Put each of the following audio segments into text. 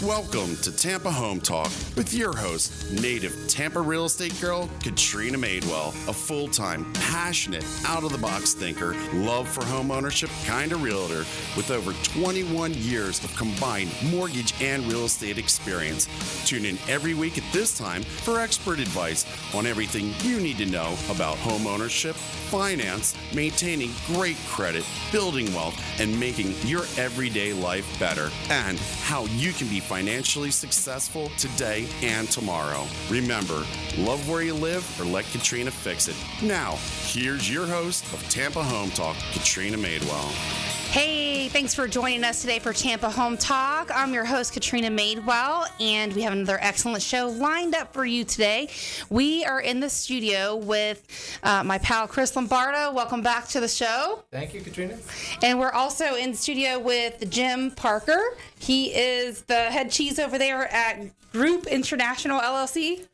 Welcome to Tampa Home Talk with your host, native Tampa real estate girl, Katrina Madewell, a full-time, passionate, out-of-the-box thinker, love for home ownership kind of realtor with over 21 years of combined mortgage and real estate experience. Tune in every week at this time for expert advice on everything you need to know about home ownership, finance, maintaining great credit, building wealth, and making your everyday life better, and how you can be financially successful today and tomorrow. Remember, love where you live or let Katrina fix it. Now, here's your host of Tampa Home Talk, Katrina Madewell. Hey, thanks for joining us today for Tampa Home Talk. I'm your host, Katrina Madewell, and we have another excellent show lined up for you today. We are in the studio with my pal, Chris Lombardo. Welcome back to the show. Thank you, Katrina. And we're also in the studio with Jim Parker. He is the head cheese over there at Group International LLC.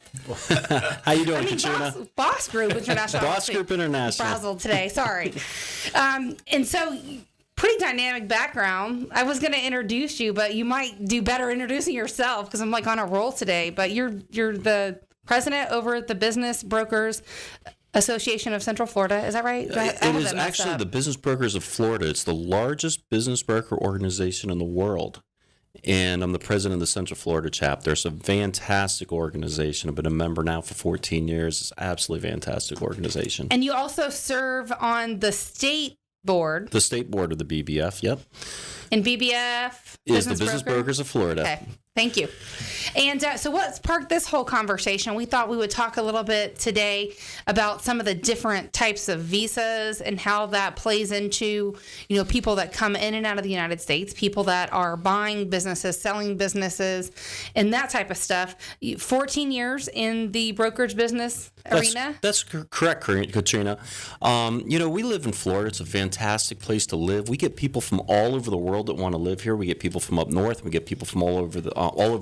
How you doing, Katrina? Boss Group International LLC. Boss Group International. Frazzled today, sorry. And so... pretty dynamic background. I was going to introduce you, but you might do better introducing yourself because I'm like on a roll today. But you're the president over at the Business Brokers Association of Central Florida. Is that right? It is actually the Business Brokers of Florida. It's the largest business broker organization in the world. And I'm the president of the Central Florida chapter. It's a fantastic organization. I've been a member now for 14 years. It's an absolutely fantastic organization. And you also serve on the state board. The state board of the BBF, yep. And BBF is the Business Brokers of Florida. Okay, thank you. And so what sparked this whole conversation? We thought we would talk a little bit today about some of the different types of visas and how that plays into, people that come in and out of the United States, people that are buying businesses, selling businesses, and that type of stuff. 14 years in the brokerage business arena? That's correct, Katrina. We live in Florida. It's a fantastic place to live. We get people from all over the world that want to live here. We get people from up north. We get people from all over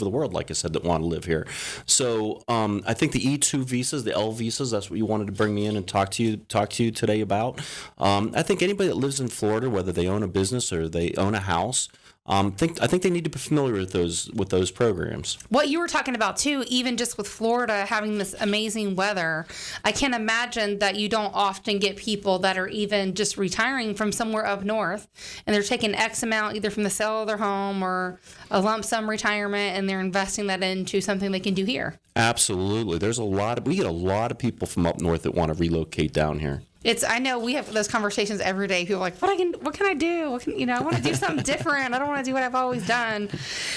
the world, like I said, that want to live here. So I think the E2 visas, the L visas, that's what you wanted to bring me in and talk to you today about. I think anybody that lives in Florida, whether they own a business or they own a house, I think they need to be familiar with those programs. What you were talking about too, even just with Florida having this amazing weather, I can't imagine that you don't often get people that are even just retiring from somewhere up north, and they're taking X amount either from the sale of their home or a lump sum retirement, and they're investing that into something they can do here. Absolutely, we get a lot of people from up north that want to relocate down here. I know we have those conversations every day. People are like, what can I do? I want to do something different. I don't want to do what I've always done.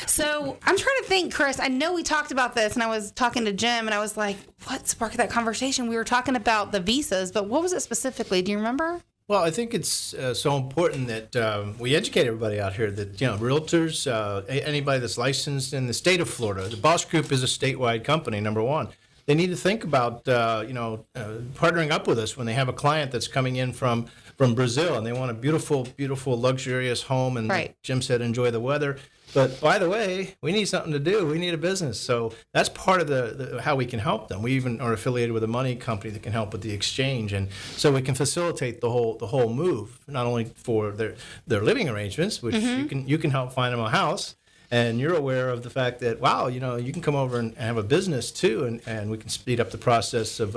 So I'm trying to think, Chris, I know we talked about this and I was talking to Jim and I was like, what sparked that conversation? We were talking about the visas, but what was it specifically? Do you remember? Well, I think it's so important that we educate everybody out here that, realtors, anybody that's licensed in the state of Florida, the Boss Group is a statewide company, number one. They need to think about, partnering up with us when they have a client that's coming in from Brazil and they want a beautiful, beautiful, luxurious home. And right. Like Jim said, enjoy the weather. But by the way, we need something to do. We need a business. So that's part of the how we can help them. We even are affiliated with a money company that can help with the exchange. And so we can facilitate the whole move, not only for their living arrangements, which you can help find them a house. And you're aware of the fact that, wow, you can come over and have a business too, and we can speed up the process of.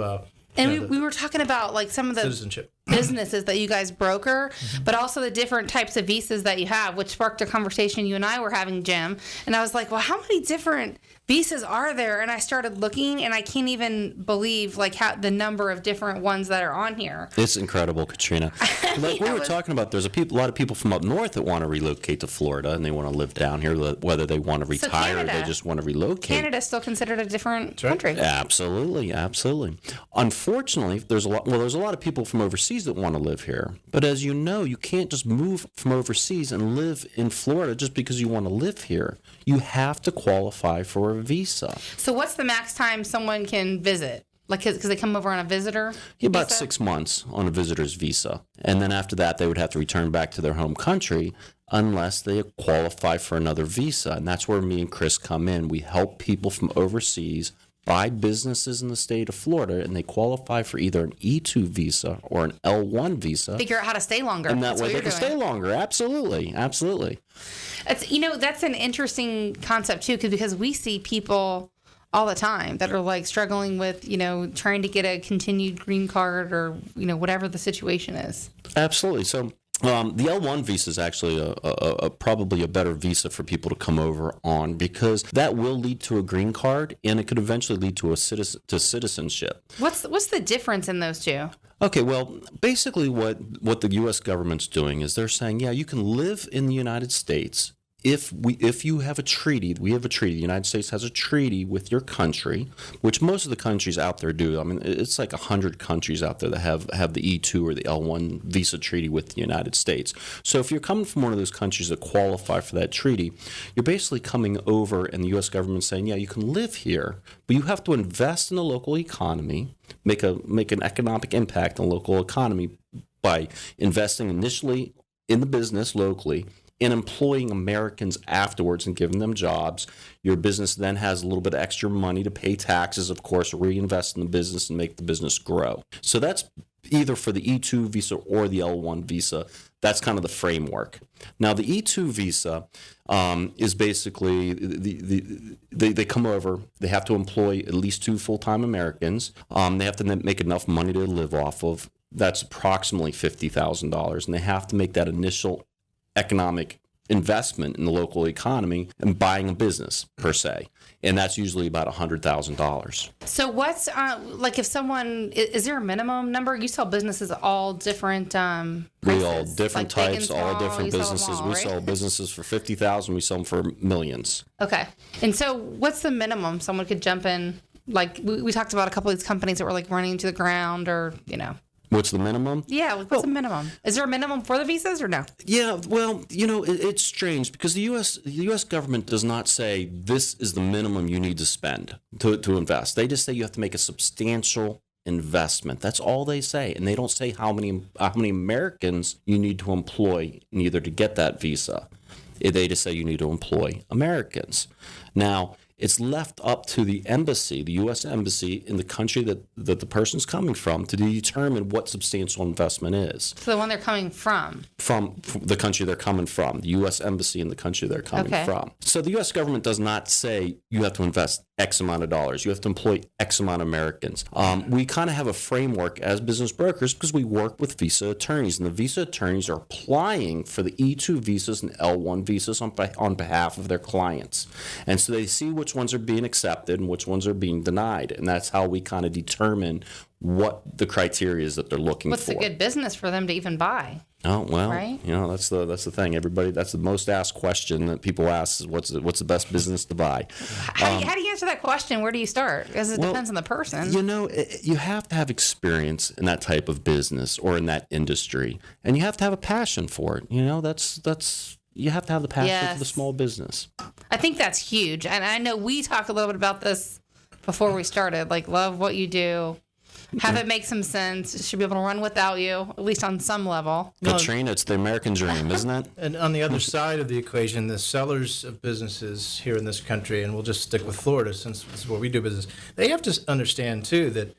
We were talking about like some of the citizenship businesses that you guys broker, but also the different types of visas that you have, which sparked a conversation you and I were having, Jim. And I was like, well, how many different visas are there? And I started looking, and I can't even believe how the number of different ones that are on here. It's incredible, Katrina. Like we were talking about, there's a lot of people from up north that want to relocate to Florida, and they want to live down here, whether they want to retire or they just want to relocate. Canada's still considered a different country. Absolutely. Unfortunately, there's a lot of people from overseas that want to live here. But as you know, you can't just move from overseas and live in Florida just because you want to live here. You have to qualify for a visa. So what's the max time someone can visit? Because they come over on a visitor visa? About 6 months on a visitor's visa. And then after that, they would have to return back to their home country unless they qualify for another visa. And that's where me and Chris come in. We help people from overseas by businesses in the state of Florida, and they qualify for either an E2 visa or an L1 visa. Figure out how to stay longer. And that That's way what they you're can doing. stay longer. Absolutely. Absolutely. It's, that's an interesting concept too, because we see people all the time that are like struggling with, trying to get a continued green card or, whatever the situation is. Absolutely. So the L1 visa is actually probably a better visa for people to come over on, because that will lead to a green card, and it could eventually lead to citizenship. What's the difference in those two? Okay, well, basically what the U.S. government's doing is they're saying, yeah, you can live in the United States if you have a treaty. We have a treaty. The United States has a treaty with your country, which most of the countries out there do. I mean, it's like 100 countries out there that have the E2 or the L1 visa treaty with the United States. So if you're coming from one of those countries that qualify for that treaty, you're basically coming over, and the U.S. government saying, yeah, you can live here, but you have to invest in the local economy, make an economic impact on the local economy by investing initially in the business locally and employing Americans afterwards and giving them jobs. Your business then has a little bit of extra money to pay taxes, of course, reinvest in the business and make the business grow. So that's either for the E2 visa or the L1 visa. That's kind of the framework. Now, the E2 visa is basically they come over. They have to employ at least 2 full-time Americans. They have to make enough money to live off of. That's approximately $50,000, and they have to make that initial economic investment in the local economy and buying a business per se, and that's usually about $100,000. So what's if someone is there a minimum number? You sell businesses all different prices, We all different like big types, and all small, different you sell them businesses. all, We right? sell businesses for $50,000. We sell them for millions. Okay, and so what's the minimum someone could jump in? Like we talked about a couple of these companies that were like running to the ground, or What's the minimum? Yeah, what's the minimum? Is there a minimum for the visas or no? Yeah, well, it's strange because the U.S. government does not say this is the minimum you need to spend to invest. They just say you have to make a substantial investment. That's all they say, and they don't say how many Americans you need to employ neither to get that visa. They just say you need to employ Americans. Now, it's left up to the embassy, the U.S. embassy in the country that the person's coming from, to determine what substantial investment is. So the one they're coming from. From the country they're coming from, the U.S. embassy in the country they're coming from. So the U.S. government does not say you have to invest X amount of dollars. You have to employ X amount of Americans. We kind of have a framework as business brokers because we work with visa attorneys, and the visa attorneys are applying for the E2 visas and L1 visas on behalf of their clients. And so they see which ones are being accepted and which ones are being denied. And that's how we kind of determine what the criteria is that they're looking What's for. a good business for them to even buy? Oh, well, right? That's the thing. Everybody, that's the most asked question that people ask is what's the best business to buy? How do you answer that question? Where do you start? Because it depends on the person. You have to have experience in that type of business or in that industry, and you have to have a passion for it. That's you have to have the passion for the small business. I think that's huge. And I know we talked a little bit about this before we started. Like, love what you do. Have it make some sense. Should be able to run without you, at least on some level. Katrina, it's the American dream, isn't it? And on the other side of the equation, the sellers of businesses here in this country, and we'll just stick with Florida since this is where we do business, they have to understand, too, that,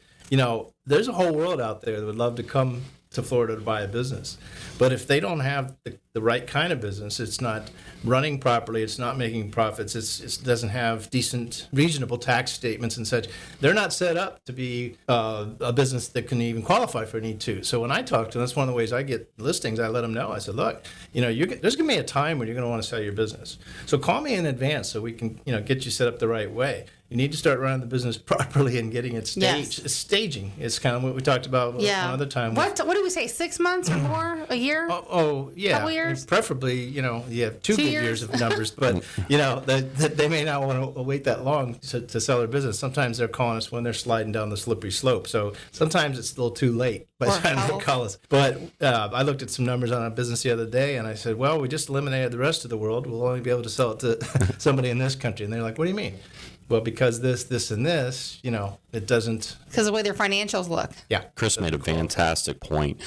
there's a whole world out there that would love to come to Florida to buy a business. But if they don't have the right kind of business, it's not running properly, it's not making profits, it doesn't have decent, reasonable tax statements and such, they're not set up to be a business that can even qualify for an E2. So when I talk to them, that's one of the ways I get listings. I let them know. I said, look, there's going to be a time when you're going to want to sell your business. So call me in advance so we can, get you set up the right way. You need to start running the business properly and getting it staged. Yes. Staging is kind of what we talked about another time. What do we say? 6 months or more? A year? Oh yeah. Couple years? And preferably, you have 2 good years? years of numbers, but they may not want to wait that long to sell their business. Sometimes they're calling us when they're sliding down the slippery slope. So sometimes it's a little too late by the time they call us. But I looked at some numbers on a business the other day, and I said, well, we just eliminated the rest of the world. We'll only be able to sell it to somebody in this country. And they're like, what do you mean? well, because this, and this, it doesn't. Because of the way their financials look. Yeah. Chris made a fantastic point.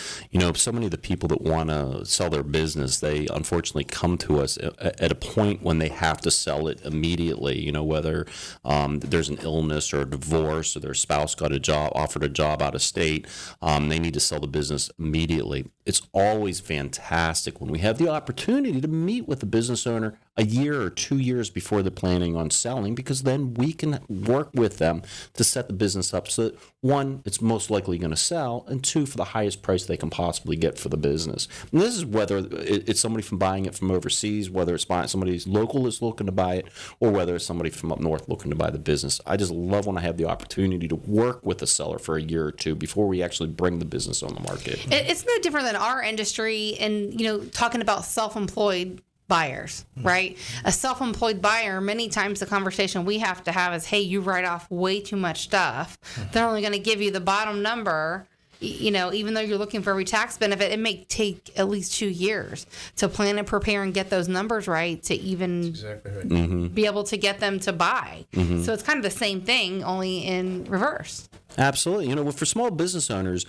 So many of the people that want to sell their business, they unfortunately come to us at a point when they have to sell it immediately. Whether there's an illness or a divorce or their spouse got offered a job out of state, they need to sell the business immediately. It's always fantastic when we have the opportunity to meet with the business owner a year or 2 years before they're planning on selling, because then we can work with them to set the business up so that, one, it's most likely going to sell, and two, for the highest price they can possibly get for the business. And this is whether it's somebody from buying it from overseas, whether it's somebody who's local is looking to buy it, or whether it's somebody from up north looking to buy the business. I just love when I have the opportunity to work with the seller for a year or two before we actually bring the business on the market. It's no different than our industry and, talking about self-employed buyers, right? A self-employed buyer, many times the conversation we have to have is, hey, you write off way too much stuff. They're only going to give you the bottom number. Even though you're looking for every tax benefit, it may take at least 2 years to plan and prepare and get those numbers right to even Exactly right. be able to get them to buy. So it's kind of the same thing, only in reverse. Absolutely. For small business owners,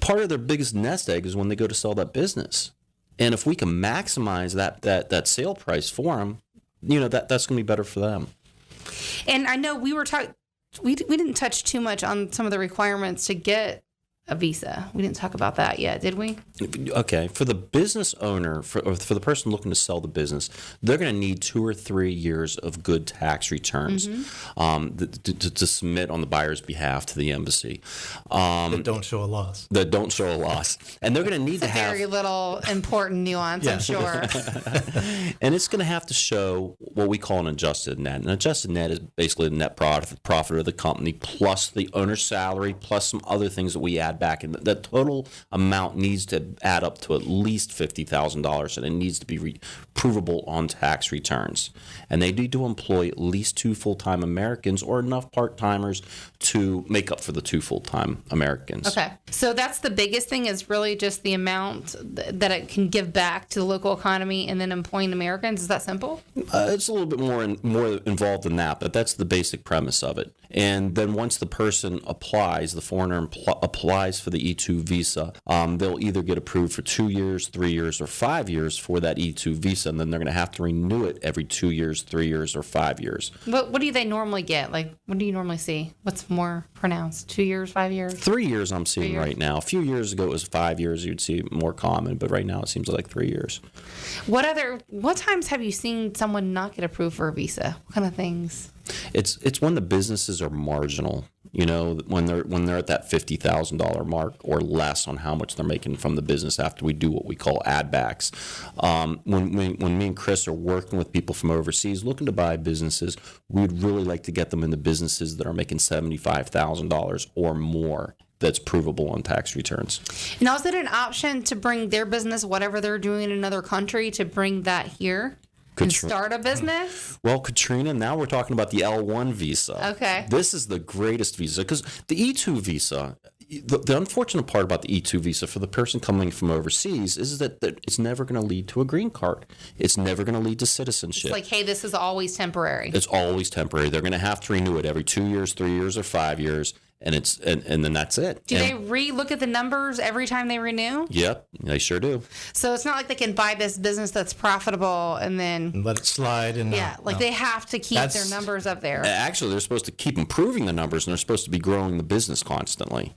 part of their biggest nest egg is when they go to sell that business. And if we can maximize that sale price for them, that's going to be better for them. And I know we didn't touch too much on some of the requirements to get a visa. We didn't talk about that yet, did we? Okay. For the business owner, for the person looking to sell the business, they're going to need 2 or 3 years of good tax returns to submit on the buyer's behalf to the embassy. That don't show a loss. And they're going to need to have... very little important nuance, I'm sure. And it's going to have to show what we call an adjusted net. An adjusted net is basically the net profit of the company plus the owner's salary plus some other things that we add back. And the total amount needs to add up to at least $50,000, and it needs to be provable on tax returns. And they need to employ at least 2 full-time Americans or enough part-timers to make up for the 2 full-time Americans. Okay. So that's the biggest thing, is really just the amount that it can give back to the local economy and then employing Americans. Is that simple? It's a little bit more involved than that, but that's the basic premise of it. And then once the person applies, the foreigner applies for the E2 visa, they'll either get approved for 2 years, 3 years, or 5 years for that E2 visa, and then they're going to have to renew it every 2 years, 3 years, or 5 years. What do they normally get? Like, what do you normally see? What's more pronounced? 2 years, 5 years? 3 years I'm seeing right now. A few years ago it was 5 years you'd see more common, but right now it seems like 3 years. What times have you seen someone not get approved for a visa? What kind of things? It's when the businesses are marginal, when they're at that $50,000 mark or less on how much they're making from the business after we do what we call add backs. When me and Chris are working with people from overseas looking to buy businesses, we'd really like to get them into businesses that are making $75,000 or more. That's provable on tax returns. Now, is it an option to bring their business, whatever they're doing in another country, to bring that here? And start a business? Well, Katrina, now we're talking about the L1 visa. Okay. This is the greatest visa because the E2 visa, the unfortunate part about the E2 visa for the person coming from overseas is that it's never going to lead to a green card. It's never going to lead to citizenship. It's like, hey, this is always temporary. It's always temporary. They're going to have to renew it every 2 years, 3 years, or 5 years. And then that's it. Do they re-look at the numbers every time they renew? Yep, they sure do. So it's not like they can buy this business that's profitable and then... And let it slide. They have to keep their numbers up there. Actually, they're supposed to keep improving the numbers, and they're supposed to be growing the business constantly.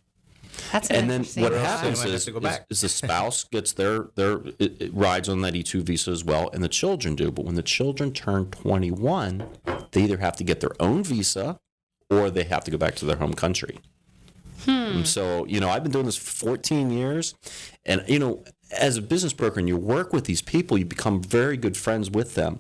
That's and then what Well, happens I is have to go back. the spouse gets it rides on that E2 visa as well, and the children do. But when the children turn 21, they either have to get their own visa or they have to go back to their home country. So, I've been doing this for 14 years, and, as a business broker and you work with these people, you become very good friends with them.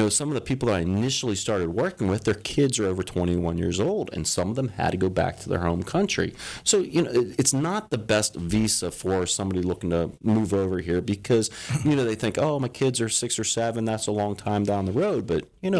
Some of the people that I initially started working with, their kids are over 21 years old, and some of them had to go back to their home country. So, it's not the best visa for somebody looking to move over here because, they think, oh, my kids are 6 or 7, that's a long time down the road. But, being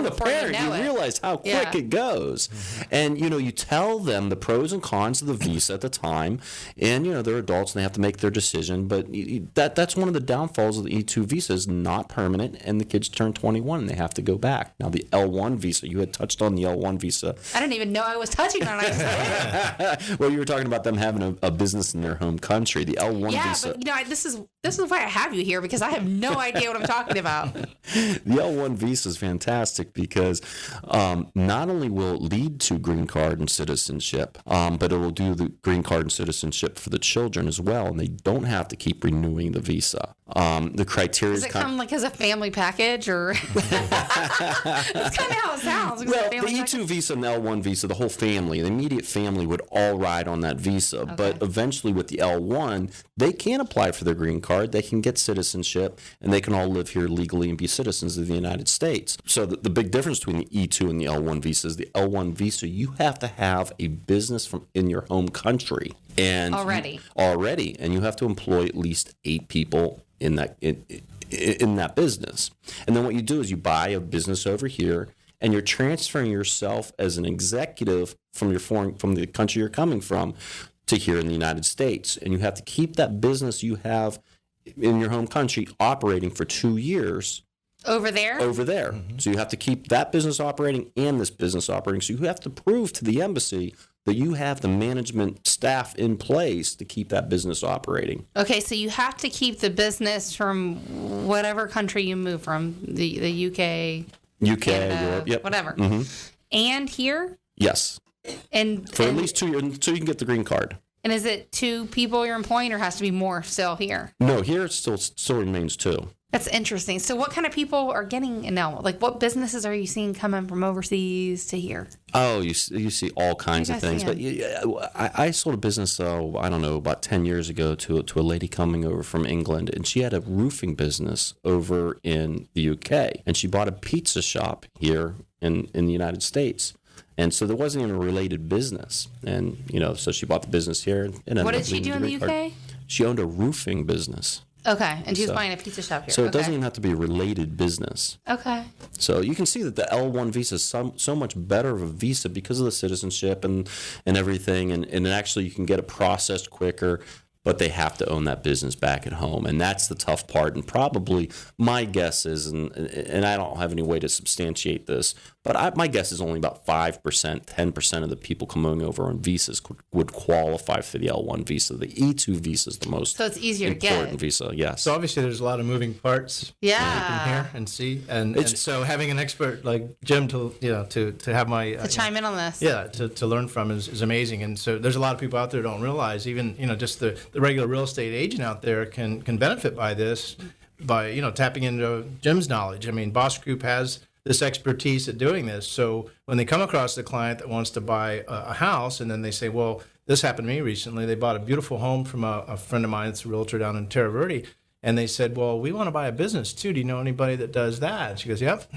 a parent, you realize how quick it goes. And, you tell them the pros and cons of the visa at the time, and, they're adults and they have to make their decision. But, that's one of the downfalls of the E2 visa is not permanent, and the kids turn 21 and they have to go back. Now the L1 visa, you had touched on the L1 visa. I didn't even know I was touching on it. Well, you were talking about them having a business in their home country. The L1 visa. Yeah, but this is why I have you here, because I have no idea what I'm talking about. The L1 visa is fantastic because not only will it lead to green card and citizenship, but it will do the green card and citizenship for the children as well, and they don't have to keep renewing the visa. The criteria Does it come like as a family package, or that's kind of how it sounds? Well, the E2 visa and the L1 visa, the whole family, the immediate family would all ride on that visa. Okay. But eventually with the L1, they can apply for their green card, they can get citizenship, and they can all live here legally and be citizens of the United States. So the big difference between the E2 and the L1 visa is the L1 visa, you have to have a business in your home country. And Already, and you have to employ at least 8 people in that business. And then what you do is you buy a business over here, and you're transferring yourself as an executive from the country you're coming from to here in the United States. And you have to keep that business you have in your home country operating for 2 years. over there. Mm-hmm. So you have to keep that business operating and this business operating. So you have to prove to the embassy that you have the management staff in place to keep that business operating. Okay, so you have to keep the business from whatever country you move from, the UK, Canada, Europe, yep. whatever, and here. Yes, and for at least 2 years until you can get the green card. And is it 2 people you're employing, or has to be more still here? No, here it still remains 2. That's interesting. So what kind of people are getting now? Like, what businesses are you seeing coming from overseas to here? Oh, you see all kinds of things. But I sold a business, I don't know, about 10 years ago to a lady coming over from England, and she had a roofing business over in the UK, and she bought a pizza shop here in the United States. And so there wasn't even a related business. And, so she bought the business here. And what did she do in the UK? She owned a roofing business. Okay, and she was buying a pizza shop here. So it doesn't even have to be a related business. Okay. So you can see that the L1 visa is so much better of a visa because of the citizenship and everything. And actually you can get it processed quicker, but they have to own that business back at home. And that's the tough part. And probably my guess is, and I don't have any way to substantiate this, but my guess is only about 5%, 10% of the people coming over on visas would qualify for the L1 visa. The E2 visa is the most so it's easier to important get. visa, yes. So obviously there's a lot of moving parts that you can hear and see. And so having an expert like Jim to have my... to chime in on this. Yeah, to learn from is amazing. And so there's a lot of people out there who don't realize, even, just the regular real estate agent out there can benefit by this, by, tapping into Jim's knowledge. I mean, Boss Group has this expertise at doing this. So when they come across the client that wants to buy a house, and then they say, well, this happened to me recently. They bought a beautiful home from a friend of mine that's a realtor down in Terra Verde. And they said, well, we want to buy a business too. Do you know anybody that does that? And she goes, yep.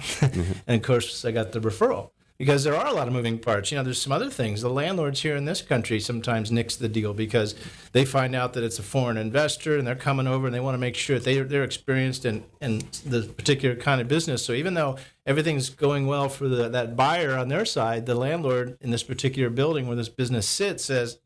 And of course, I got the referral. Because there are a lot of moving parts. There's some other things. The landlords here in this country sometimes nix the deal because they find out that it's a foreign investor and they're coming over and they want to make sure that they're experienced in the particular kind of business. So even though everything's going well for that buyer on their side, the landlord in this particular building where this business sits says,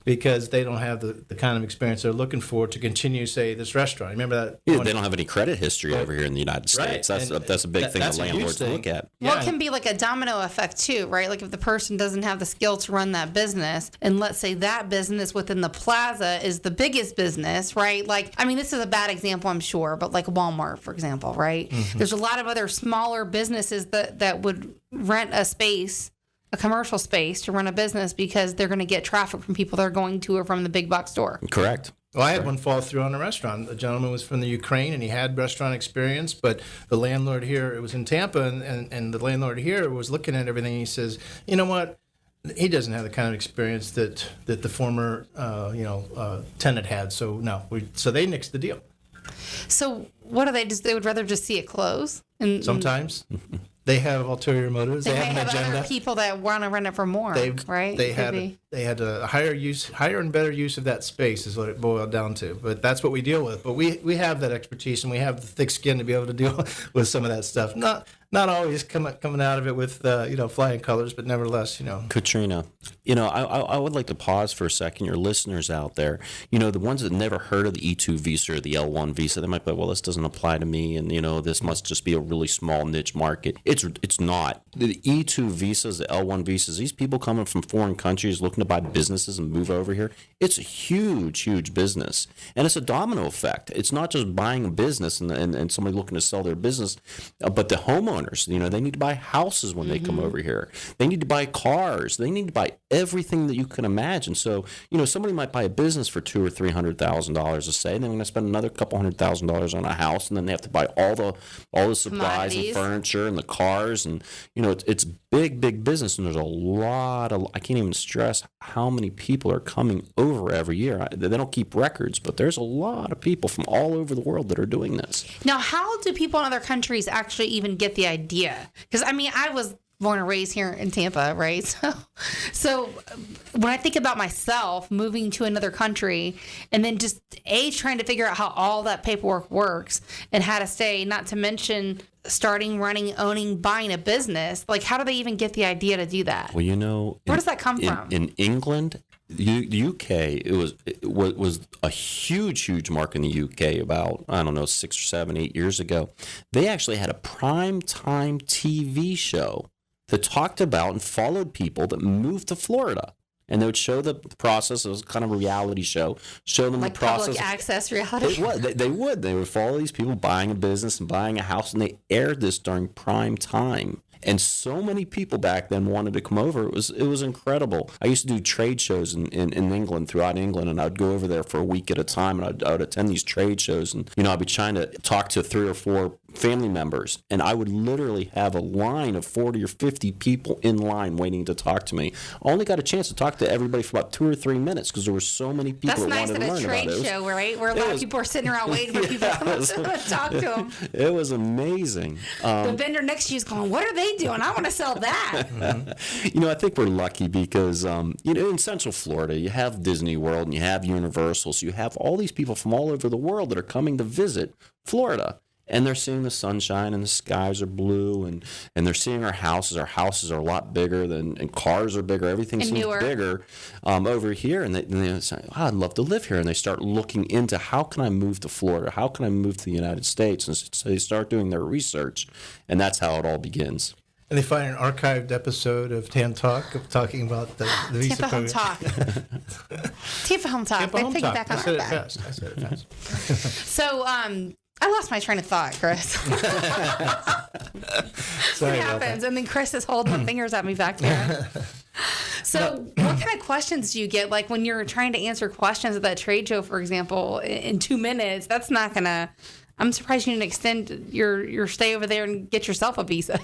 because they don't have the kind of experience they're looking for to continue, say, this restaurant. Remember that? Yeah, they don't have any credit history over here in the United States. Right. That's a big thing that landlords look at. Well, it can be like a domino effect too, right? Like if the person doesn't have the skill to run that business, and let's say that business within the plaza is the biggest business, right? Like, I mean, this is a bad example, I'm sure, but like Walmart, for example, right? Mm-hmm. There's a lot of other smaller businesses that would rent a space, a commercial space, to run a business because they're going to get traffic from people that are going to or from the big box store. Correct. Well, I had one fall through on a restaurant. The gentleman was from the Ukraine, and he had restaurant experience, but the landlord here, it was in Tampa, and the landlord here was looking at everything, and he says, you know what? He doesn't have the kind of experience that the former tenant had, so no. So they nixed the deal. So what do they just? They would rather just see it close? Sometimes. They have ulterior motives. They have an agenda. Other people that want to rent it for more, right? They had They had a higher and better use of that space is what it boiled down to. But that's what we deal with. But we have that expertise, and we have the thick skin to be able to deal with some of that stuff. Not always coming out of it with flying colors, but nevertheless, Katrina, I would like to pause for a second. Your listeners out there, the ones that never heard of the E2 visa or the L1 visa, they might be, well, this doesn't apply to me, and this must just be a really small niche market. It's not. The E2 visas, the L1 visas, these people coming from foreign countries looking to buy businesses and move over here, it's a huge, huge business, and it's a domino effect. It's not just buying a business and somebody looking to sell their business, but the homeowners. They need to buy houses when they come over here. They need to buy cars. They need to buy everything that you can imagine. So, somebody might buy a business for $200,000 or $300,000, let's say, and they're going to spend another couple $100,000 on a house, and then they have to buy all the supplies and furniture and the cars, and it's big business, and there's a lot of, I can't even stress how many people are coming over every year. They don't keep records, but there's a lot of people from all over the world that are doing this. Now, how do people in other countries actually even get the idea? Because I was born and raised here in Tampa, right? So when I think about myself moving to another country and then just trying to figure out how all that paperwork works and how to stay, not to mention starting, running, owning, buying a business, like how do they even get the idea to do that? Well, where does that come from? In England, the UK, it was a huge mark in the UK about, 6 or 7, 8 years ago. They actually had a prime time TV show that talked about and followed people that moved to Florida. And they would show the process. It was kind of a reality show. Show them like the process. Public access reality? They would. They would follow these people buying a business and buying a house, and they aired this during prime time. And so many people back then wanted to come over. It was incredible. I used to do trade shows in England, throughout England, and I'd go over there for a week at a time, and I would attend these trade shows, and I'd be trying to talk to 3 or 4 family members, and I would literally have a line of 40 or 50 people in line waiting to talk to me. I only got a chance to talk to everybody for about 2 or 3 minutes because there were so many people that wanted to learn about it. That's nice at a trade show, right? Where a lot of people are sitting around waiting for people to come up to talk to them. It was amazing. The vendor next to you is going, what are they doing? I want to sell that. I think we're lucky because, in Central Florida, you have Disney World and you have Universal. So you have all these people from all over the world that are coming to visit Florida. And they're seeing the sunshine and the skies are blue, and they're seeing our houses. Our houses are a lot bigger and cars are bigger. Everything seems newer. bigger over here. And they say, I'd love to live here. And they start looking into how can I move to Florida? How can I move to the United States? And so they start doing their research. And that's how it all begins. And they find an archived episode of Tam Talk talking about the visa Tampa Home program. Talk. Tampa Home Talk. Tampa Home Talk. I said it fast. So, I lost my train of thought, Chris. Sorry It about happens. that. And then Chris is holding my fingers at me back there. So what kind of questions do you get? Like when you're trying to answer questions at that trade show, for example, in 2 minutes, that's not going to... I'm surprised you didn't extend your stay over there and get yourself a visa.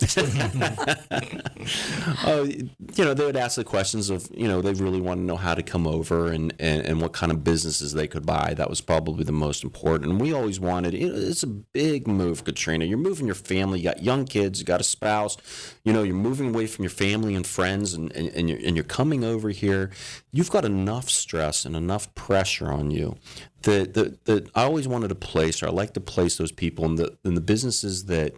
They would ask the questions of, they really want to know how to come over and what kind of businesses they could buy. That was probably the most important. And we always wanted, it's a big move, Katrina. You're moving your family. You got young kids. You got a spouse. You're moving away from your family and friends, and you're coming over here. You've got enough stress and enough pressure on you that I always wanted to place, or I like to place those people in the businesses that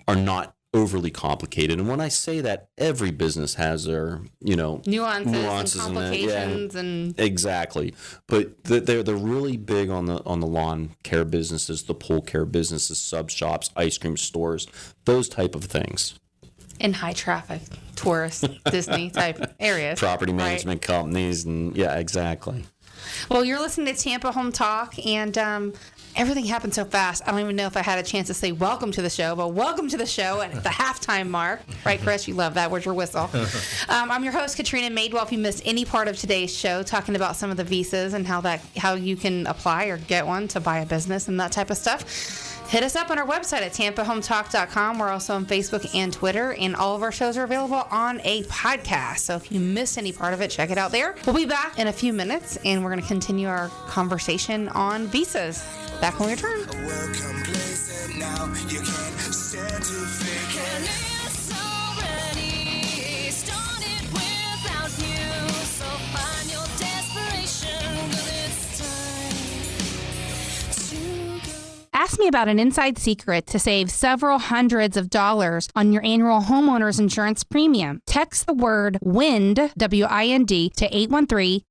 are not overly complicated. And when I say that, every business has their, nuances and complications and exactly. But they're really big on the lawn care businesses, the pool care businesses, sub shops, ice cream stores, those type of things. in high traffic tourist Disney type areas. Property management companies, and yeah, exactly. Well, you're listening to Tampa Home Talk, and everything happened so fast. I don't even know if I had a chance to say welcome to the show, but welcome to the show at the halftime mark. Right, Chris? You love that. Where's your whistle? I'm your host, Katrina Madewell. If you missed any part of today's show, talking about some of the visas and how you can apply or get one to buy a business and that type of stuff, hit us up on our website at tampahometalk.com. We're also on Facebook and Twitter, and all of our shows are available on a podcast. So if you missed any part of it, check it out there. We'll be back in a few minutes, and we're going to continue our conversation on visas. Back when we return. Welcome place, and now you can't stand to think. And it's already started without you, so far. Ask me about an inside secret to save several hundreds of dollars on your annual homeowner's insurance premium. Text the word WIND, W-I-N-D, to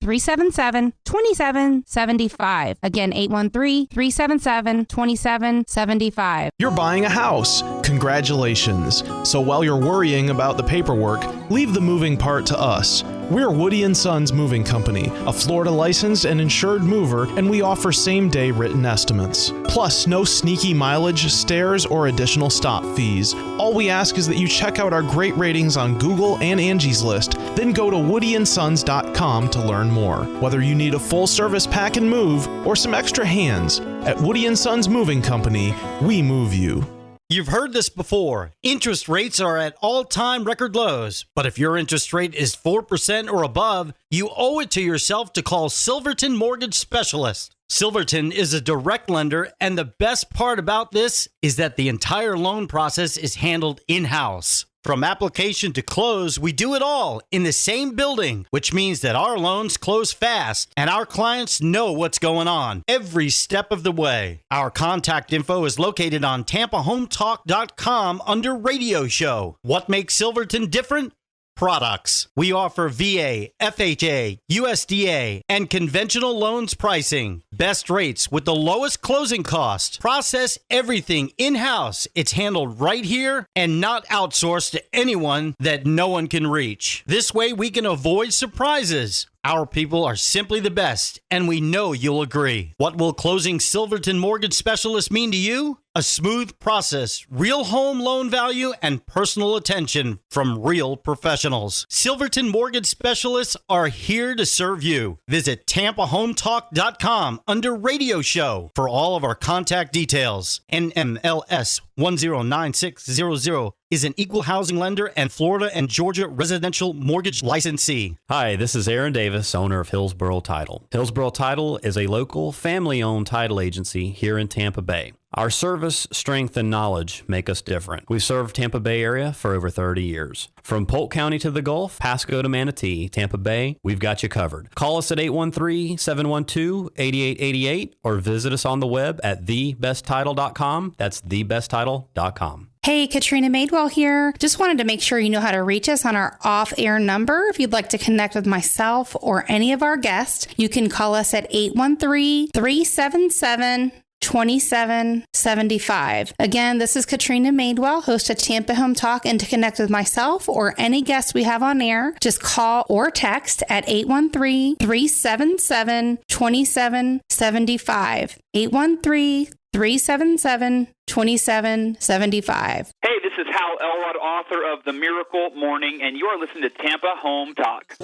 813-377-2775. Again, 813-377-2775. You're buying a house. Congratulations. So while you're worrying about the paperwork, leave the moving part to us. We're Woody & Sons Moving Company, a Florida licensed and insured mover, and we offer same-day written estimates. Plus, no sneaky mileage, stairs, or additional stop fees. All we ask is that you check out our great ratings on Google and Angie's List, then go to woodyandsons.com to learn more. Whether you need a full-service pack and move or some extra hands, at Woody & Sons Moving Company, we move you. You've heard this before. Interest rates are at all-time record lows. But if your interest rate is 4% or above, you owe it to yourself to call Silverton Mortgage Specialist. Silverton is a direct lender, and the best part about this is that the entire loan process is handled in-house. From application to close, we do it all in the same building, which means that our loans close fast and our clients know what's going on every step of the way. Our contact info is located on TampaHometalk.com under Radio Show. What makes Silverton different? Products. We offer VA, FHA, USDA, and conventional loans pricing. Best rates with the lowest closing cost. Process everything in-house. It's handled right here and not outsourced to anyone that no one can reach. This way we can avoid surprises. Our people are simply the best, and we know you'll agree. What will closing Silverton Mortgage Specialist mean to you? A smooth process, real home loan value, and personal attention from real professionals. Silverton Mortgage Specialists are here to serve you. Visit TampaHometalk.com under Radio Show for all of our contact details. NMLS 109600 is an equal housing lender and Florida and Georgia residential mortgage licensee. Hi, this is Aaron Davis, owner of Hillsborough Title. Hillsborough Title is a local, family-owned title agency here in Tampa Bay. Our service, strength, and knowledge make us different. We've served Tampa Bay area for over 30 years. From Polk County to the Gulf, Pasco to Manatee, Tampa Bay, we've got you covered. Call us at 813-712-8888 or visit us on the web at thebesttitle.com. That's thebesttitle.com. Hey, Katrina Madewell here. Just wanted to make sure you know how to reach us on our off-air number. If you'd like to connect with myself or any of our guests, you can call us at 813-377-2775. Again, this is Katrina Madewell, host of Tampa Home Talk, and to connect with myself or any guests we have on air, just call or text at 813-377-2775. 813-377-2775. Hey, this is Hal Elrod, author of The Miracle Morning, and you are listening to Tampa Home Talk.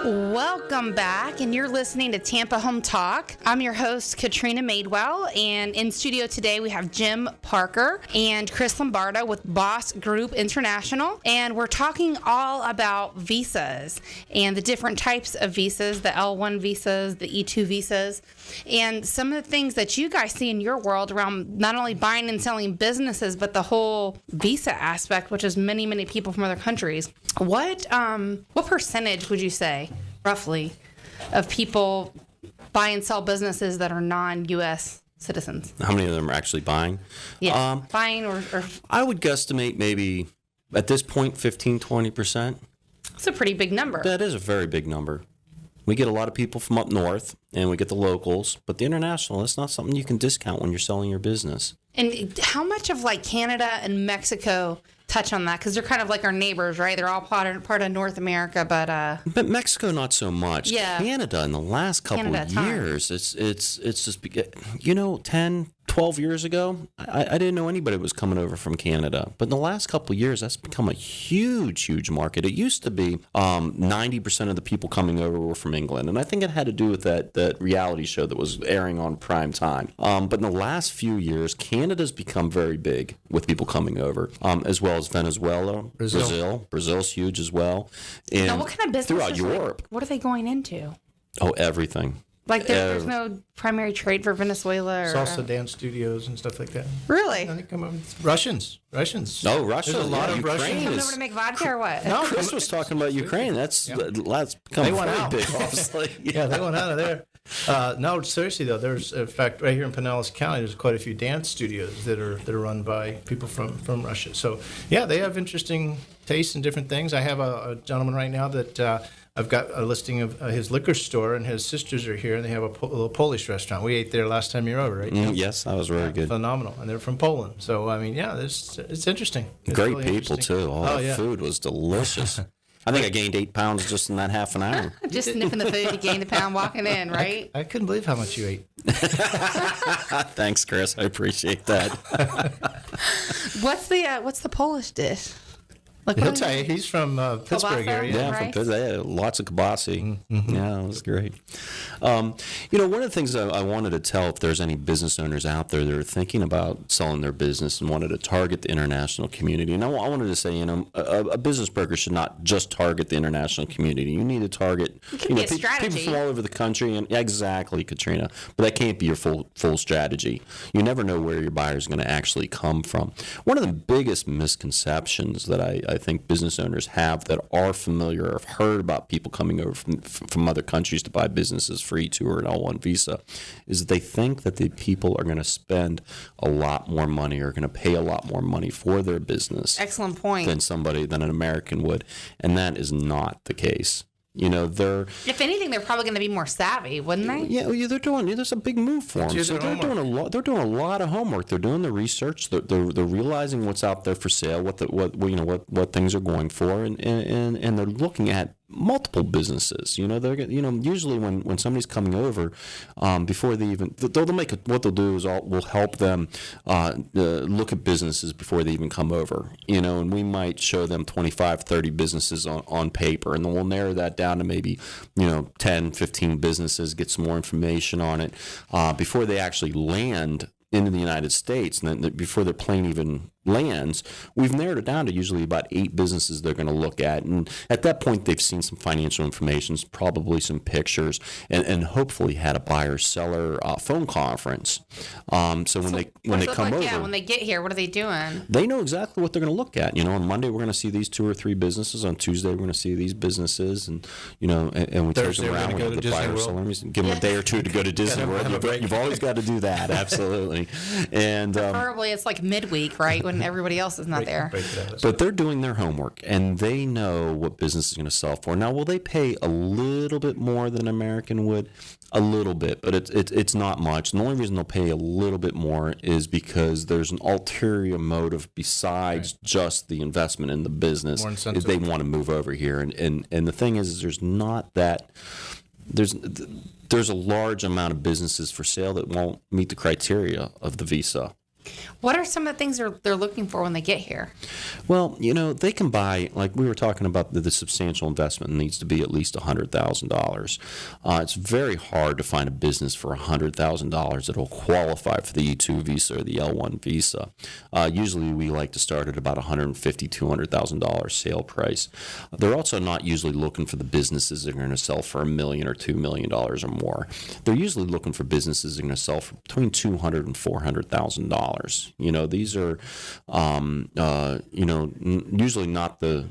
Welcome back, and you're listening to Tampa Home Talk. I'm your host, Katrina Madewell, and in studio today we have Jim Parker and Chris Lombardo with Boss Group International, and we're talking all about visas and the different types of visas, the L1 visas, the E2 visas, and some of the things that you guys see in your world around not only buying and selling businesses, but the whole visa aspect, which is many, many people from other countries. What percentage would you say, roughly, of people buy and sell businesses that are non-U.S. citizens? How many of them are actually buying? Yeah, buying or I would guesstimate maybe, at this point, 15-20%. It's a pretty big number. That is a very big number. We get a lot of people from up north, and we get the locals, but the international, that's not something you can discount when you're selling your business. And how much of like Canada and Mexico touch on that? Because they're kind of like our neighbors, right? They're all part of North America, but Mexico not so much. Yeah. Canada in the last couple of years, it's just 10, 12 years ago, I didn't know anybody was coming over from Canada. But in the last couple of years, that's become a huge market. It used to be 90% of the people coming over were from England, and I think it had to do with that reality show that was airing on prime time. But in the last few years, Canada's become very big with people coming over, as well as Venezuela, Brazil's huge as well. And now, what kind of business throughout Europe? What are they going into? Oh, everything. Like there's no primary trade for Venezuela or salsa dance studios and stuff like that. Really? And they come over. Russians. Oh, Russia. There's a lot of Ukraine Russians. Coming over to make vodka or what? No, Chris was talking about Ukraine. That's become They went very out. big, obviously. Yeah, they went out of there. No, seriously though, there's in fact right here in Pinellas County, there's quite a few dance studios that are run by people from Russia. So yeah, they have interesting tastes in different things. I have a gentleman right now that I've got a listing of his liquor store, and his sisters are here, and they have a little Polish restaurant. We ate there last time you were over, right? Yes, that was really good. Phenomenal, and they're from Poland. So I mean, yeah, it's interesting. It's Great really people interesting. too. Oh, the food was delicious. I think I gained 8 pounds just in that half an hour. Just sniffing the food, you gained a pound walking in, right? I couldn't believe how much you ate. Thanks, Chris. I appreciate that. What's the Polish dish? Like, He'll tell you, he's from Pittsburgh Kielbasa? area. Yeah, Right. from Pittsburgh. Lots of kibasi. Mm-hmm. Yeah, it was great. One of the things I wanted to tell, if there's any business owners out there that are thinking about selling their business and wanted to target the international community, and I wanted to say, a business broker should not just target the international community. You need to target be a people strategy. from all over the country. And exactly, Katrina. But that can't be your full strategy. You never know where your buyer is going to actually come from. One of the biggest misconceptions that I think business owners have that are familiar or have heard about people coming over from other countries to buy businesses for E2 or an L1 visa is that they think that the people are going to spend a lot more money or going to pay a lot more money for their business. Excellent point. Than an American would. And that is not the case. They're... If anything, they're probably going to be more savvy, wouldn't they? Yeah, they're doing. There's a big move for them. So they're doing a lot. They're doing a lot of homework. They're doing the research. They're realizing what's out there for sale, what things are going for, and they're looking at multiple businesses. Usually when somebody's coming over, before they even they'll make what they'll do is we'll help them look at businesses before they even come over. And we might show them 25, 30 businesses on paper, and then we'll narrow that down to maybe 10, 15 businesses, get some more information on it before they actually land into the United States, and then before their plane even lands, we've narrowed it down to usually about 8 businesses they're going to look at. And at that point, they've seen some financial information, probably some pictures, and hopefully had a buyer-seller phone conference. So when they come over, when they get here, what are they doing? they know exactly what they're going to look at. On Monday we're going to see these 2 or 3 businesses. On Tuesday we're going to see these businesses, and and we take Thursday them we're around. gonna We go to have the Disney buyer World. sellers, give them a day or two to go to Disney World. You've always got to do that, absolutely. And Preferably it's like midweek, right, when everybody else is not there. Break it out. but they're doing their homework, and they know what business is going to sell for. Now, will they pay a little bit more than an American would? A little bit, but it's not much. And the only reason they'll pay a little bit more is because there's an ulterior motive besides just the investment in the business. More incentive. Is they want to move over here, and the thing is there's not that. There's a large amount of businesses for sale that won't meet the criteria of the visa. What are some of the things they're looking for when they get here? Well, they can buy, like we were talking about, the substantial investment needs to be at least $100,000. It's very hard to find a business for $100,000 that will qualify for the E2 visa or the L1 visa. Usually we like to start at about $150,000, $200,000 sale price. They're also not usually looking for the businesses that are going to sell for $1 million or $2 million or more. They're usually looking for businesses that are going to sell for between $200,000 and $400,000. These are, usually not the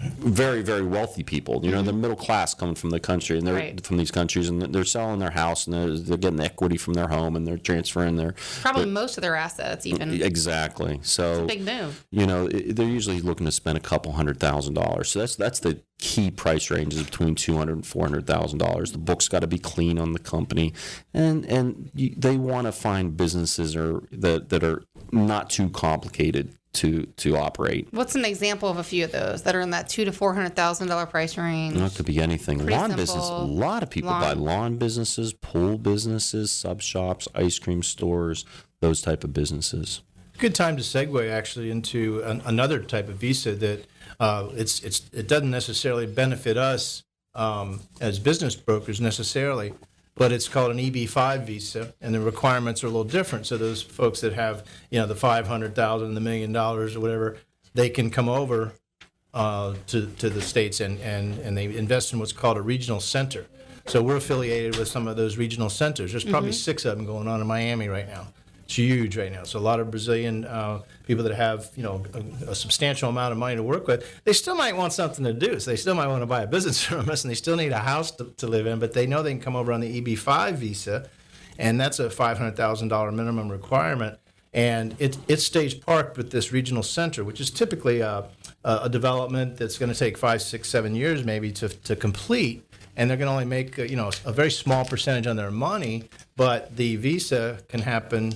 very, very wealthy people. They're middle class coming from the country, and they're from these countries, and they're selling their house, and they're getting equity from their home, and they're transferring Probably most of their assets, even. Exactly. So It's a big move. they're usually looking to spend a couple $100,000. So that's the key price range is between $200,000 and $400,000. The book's got to be clean on the company, and they want to find businesses that are not too complicated to operate. What's an example of a few of those that are in that $200,000 to $400,000 price range? It could be anything. Pretty Lawn simple. business. A lot of people buy lawn businesses, pool businesses, sub shops, ice cream stores, those type of businesses. Good time to segue actually into another type of visa that it doesn't necessarily benefit us as business brokers necessarily, but it's called an EB-5 visa, and the requirements are a little different. So those folks that have the $500,000, the $1 million or whatever, they can come over to the States and they invest in what's called a regional center. So we're affiliated with some of those regional centers. There's probably 6 of them going on in Miami right now. It's huge right now. So a lot of Brazilian people that have, a substantial amount of money to work with, they still might want something to do. So they still might want to buy a business from us, and they still need a house to live in, but they know they can come over on the EB-5 visa, and that's a $500,000 minimum requirement. And it's stage parked with this regional center, which is typically a development that's going to take 5, 6, 7 years maybe to complete. And they're going to only make a very small percentage on their money, but the visa can happen.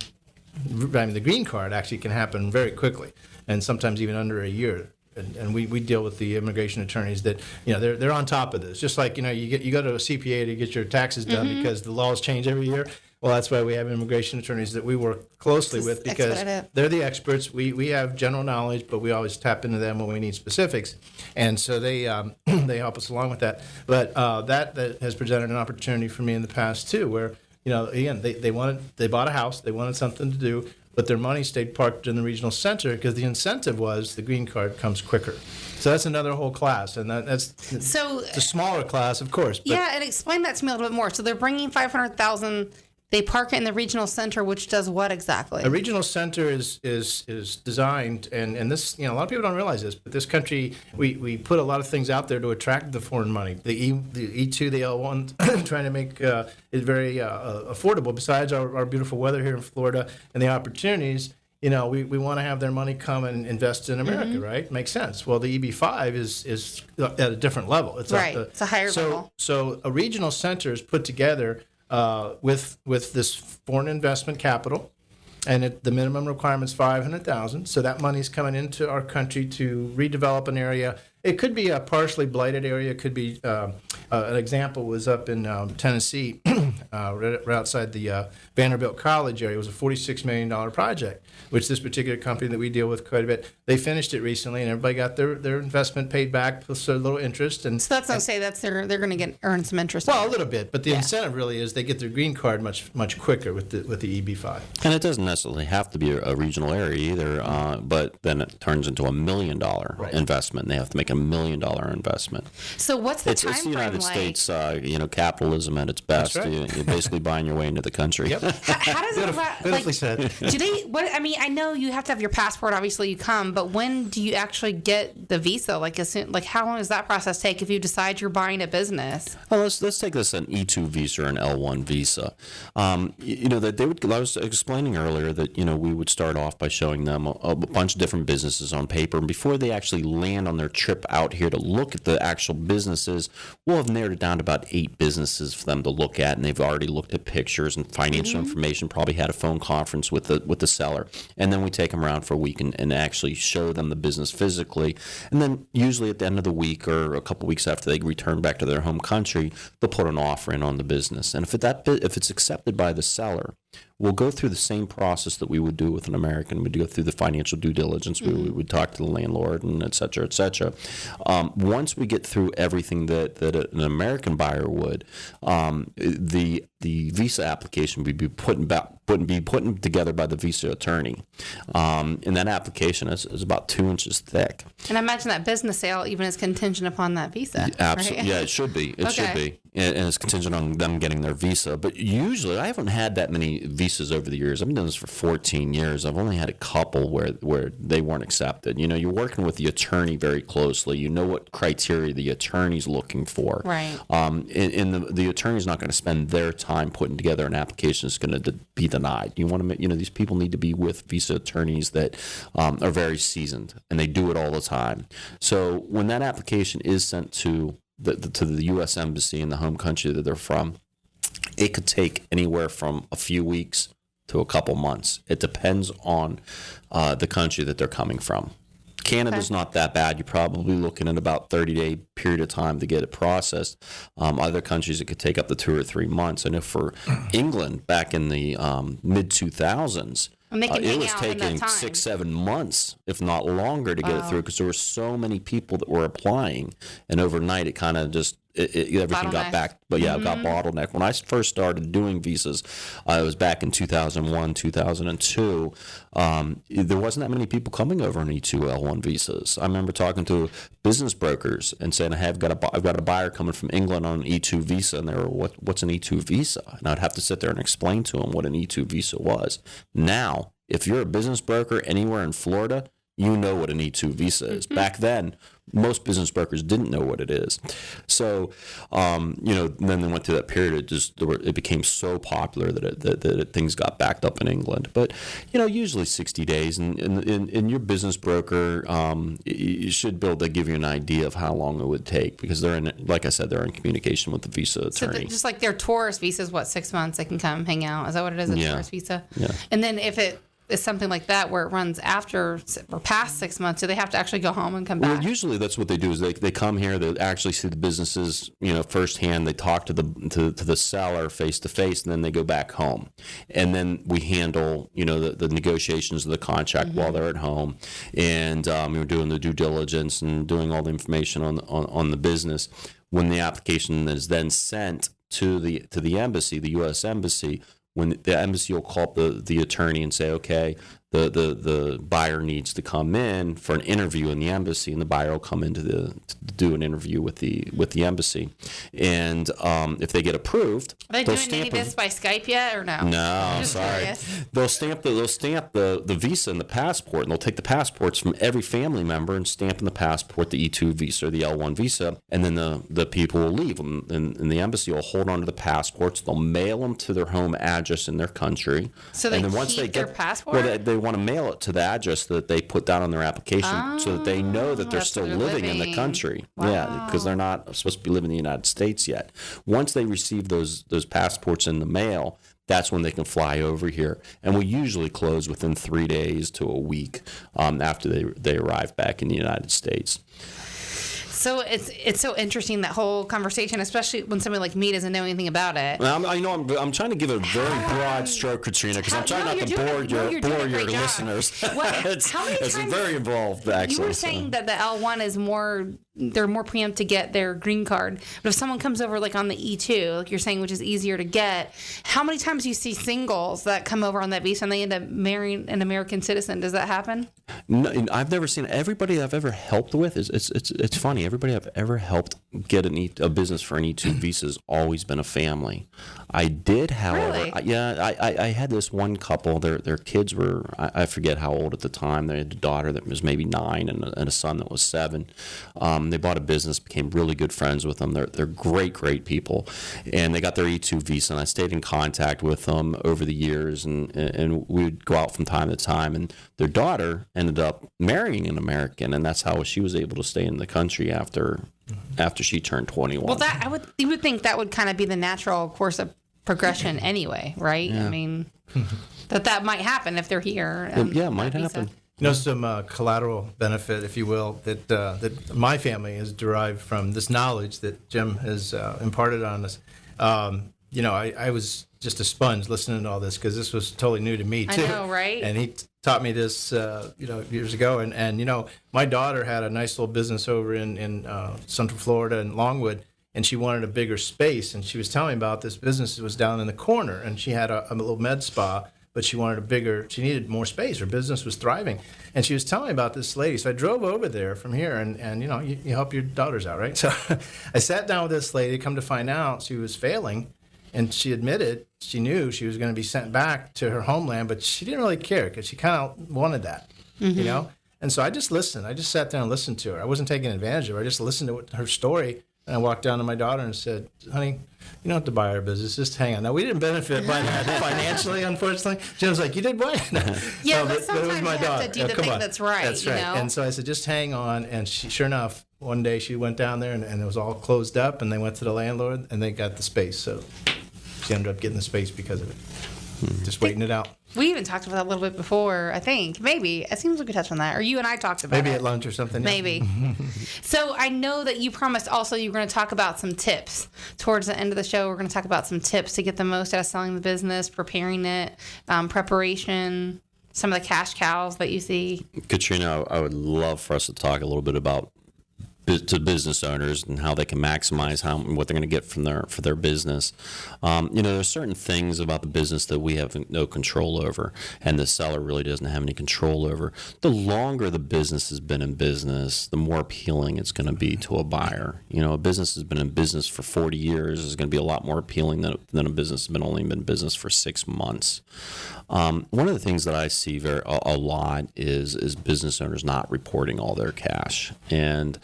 The green card actually can happen very quickly, and sometimes even under a year. And we deal with the immigration attorneys that they're on top of this. Just like you go to a CPA to get your taxes done because the laws change every year. Well, that's why we have immigration attorneys that we work closely with, because they're the experts. We have general knowledge, but we always tap into them when we need specifics, and so they they help us along with that. But that has presented an opportunity for me in the past too, where again they bought a house, they wanted something to do, but their money stayed parked in the regional center because the incentive was the green card comes quicker. So that's another whole class, and that's the smaller class, of course. But and explain that to me a little bit more. So they're bringing 500,000. They park it in the regional center, which does what exactly? A regional center is designed, and this, a lot of people don't realize this, but this country, we put a lot of things out there to attract the foreign money. The E2, the L1, trying to make it very affordable. Besides our beautiful weather here in Florida and the opportunities, we want to have their money come and invest in America, right? Makes sense. Well, the EB-5 is at a different level. It's it's a higher level. So a regional center is put together with this foreign investment capital, and the minimum requirement is $500,000. So that money is coming into our country to redevelop an area. It could be a partially blighted area. It could be an example was up in Tennessee, right outside the Vanderbilt College area. It was a $46 million project, which this particular company that we deal with quite a bit, they finished it recently, and everybody got their investment paid back plus a little interest. And so that's not to say they're going to earn some interest. Well, a little bit, but the incentive really is they get their green card much quicker with the EB-5. And it doesn't necessarily have to be a regional area either, but then it turns into $1 million investment. They have to make $1 million investment. So what's the time frame like? It's the United States, capitalism at its best. That's right. You're basically buying your way into the country. Yep. How does it beautifully said. Do they? I know you have to have your passport. Obviously, you come, but when do you actually get the visa? How long does that process take if you decide you're buying a business? Well, let's take this an E2 visa or an L1 visa. That they would. I was explaining earlier that we would start off by showing them a bunch of different businesses on paper, and before they actually land on their trip out here to look at the actual businesses, we'll have narrowed it down to about 8 businesses for them to look at, and they've already looked at pictures and financial information, probably had a phone conference with the seller, and then we take them around for a week and actually show them the business physically, and then usually at the end of the week or a couple weeks after they return back to their home country, they'll put an offer in on the business, and if it's accepted by the seller, we'll go through the same process that we would do with an American. We'd go through the financial due diligence. We would talk to the landlord, and et cetera, et cetera. Once we get through everything that an American buyer would, the visa application would be put together by the visa attorney. And that application is about 2 inches thick. And I imagine that business sale even is contingent upon that visa. Absolutely. Right? Yeah, it should be. It should be. And it's contingent on them getting their visa. But usually, I haven't had that many visas over the years. I've been doing this for 14 years. I've only had a couple where they weren't accepted. You're working with the attorney very closely. You know what criteria the attorney's looking for. Right. And the attorney's not going to spend their time putting together an application that's going to be denied. You want to make, these people need to be with visa attorneys that are very seasoned, and they do it all the time. So when that application is sent to the U.S. Embassy in the home country that they're from, it could take anywhere from a few weeks to a couple months. It depends on the country that they're coming from. Canada's not that bad. You're probably looking at about 30-day period of time to get it processed. Other countries, it could take up to 2 or 3 months. I know for England, back in the mid-2000s, it was taking 6-7 months, if not longer, to get it through, because there were so many people that were applying, and overnight it kind of just everything got back. But yeah, it got bottlenecked. When I first started doing visas, it was back in 2001, 2002. There wasn't that many people coming over on E2 L1 visas. I remember talking to business brokers and saying, I've got a buyer coming from England on an E2 visa, and they were, what's an E2 visa? And I'd have to sit there and explain to them what an E2 visa was. Now, if you're a business broker anywhere in Florida, you know what an E2 visa is. Back then, most business brokers didn't know what it is. So, then they went through that period. It became so popular that things got backed up in England. But, usually 60 days. And your business broker, you should be able to give you an idea of how long it would take, because like I said, they're in communication with the visa attorney. So just like their tourist visa is 6 months, they can come hang out. Is that what it is, a tourist visa? Yeah. And then if it is something like that where it runs after or past 6 months, do they have to actually go home and come back? Well, usually that's what they do is they come here, they actually see the businesses, firsthand. They talk to the seller face to face, and then they go back home. And then we handle, the negotiations of the contract while they're at home, and we're doing the due diligence and doing all the information on the business. When the application is then sent to the embassy, the U.S. embassy, when the embassy will call up the attorney and say, okay, the buyer needs to come in for an interview in the embassy, and the buyer will come in to do an interview with the embassy. And if they get approved, are they doing any of this by Skype yet, or no? No, sorry. Curious. They'll stamp the visa and the passport, and they'll take the passports from every family member and stamp in the passport the E2 visa or the L1 visa, and then the people will leave them, and the embassy will hold on to the passports. They'll mail them to their home address in their country. So they keep their passport? Well, they want to mail it to the address that they put down on their application, so that they know that they're still living in the country. Wow. Yeah, because they're not supposed to be living in the United States yet. Once they receive those passports in the mail, that's when they can fly over here. And we usually close within 3 days to a week after they arrive back in the United States. So it's so interesting, that whole conversation, especially when somebody like me doesn't know anything about it. Well, I'm trying to give it a very broad stroke, Katrina, because I'm trying not to bore your listeners. It's very involved, actually. You were saying that the L1 is they're more preempt to get their green card. But if someone comes over like on the E2, like you're saying, which is easier to get, how many times do you see singles that come over on that visa and they end up marrying an American citizen? Does that happen? No, I've never seen it. Everybody I've ever helped with it's funny. Everybody I've ever helped get a business for an E2 visa has always been a family. I did, however, really? I had this one couple. Their kids were, I forget how old at the time. They had a daughter that was maybe 9 and a son that was 7. They bought a business, became really good friends with them. They're great people, and they got their E2 visa. And I stayed in contact with them over the years, and we would go out from time to time. And their daughter ended up marrying an American, and that's how she was able to stay in the country after she turned 21. Well, you would think that would kind of be the natural course of progression anyway, right? Yeah. I mean, that might happen if they're here. Yeah, it might happen. Some collateral benefit, if you will, that my family has derived from this knowledge that Jim has imparted on us. I was just a sponge listening to all this, because this was totally new to me too. I know, right? And he taught me this, years ago. And my daughter had a nice little business over in Central Florida in Longwood, and she wanted a bigger space. And she was telling me about this business that was down in the corner, and she had a little med spa, but she she needed more space. Her business was thriving. And she was telling me about this lady. So I drove over there from here, and you help your daughters out, right? So I sat down with this lady. Come to find out, she was failing, and she admitted she knew she was going to be sent back to her homeland, but she didn't really care, because she kind of wanted that, And so I just listened. I just sat there and listened to her. I wasn't taking advantage of her. I just listened to her story. And I walked down to my daughter and said, honey, you don't have to buy our business. Just hang on. Now, we didn't benefit by that financially, unfortunately. Jim's like, you did what? Yeah, but sometimes it was my daughter. Have to do the thing that's right. That's right. And so I said, just hang on. And sure enough, one day she went down there, and it was all closed up, and they went to the landlord, and they got the space. So she ended up getting the space because of it. Just waiting it out. We even talked about that a little bit before, I think. Maybe. It seems like we touched on that. Or you and I talked about it. Maybe at lunch or something. Maybe. So I know that you promised also you were going to talk about some tips. Towards the end of the show, we're going to talk about some tips to get the most out of selling the business, preparing it, preparation, some of the cash cows that you see. Katrina, I would love for us to talk a little bit about to business owners and how they can maximize what they're going to get from their business. There's certain things about the business that we have no control over, and the seller really doesn't have any control over. The longer the business has been in business, the more appealing it's going to be to a buyer. A business has been in business for 40 years is going to be a lot more appealing than a business that's only been in business for 6 months. One of the things that I see a lot is business owners not reporting all their cash, and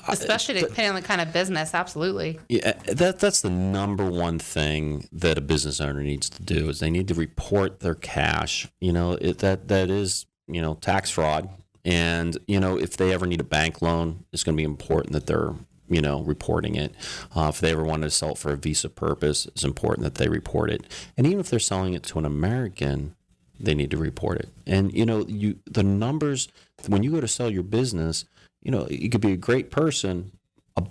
especially depending on the kind of business. Absolutely. Yeah, that's the number one thing that a business owner needs to do is they need to report their cash. That is tax fraud, and if they ever need a bank loan, it's going to be important that they're reporting it. If they ever wanted to sell it for a visa purpose, it's important that they report it. And even if they're selling it to an American, they need to report it. And the numbers when you go to sell your business, you could be a great person.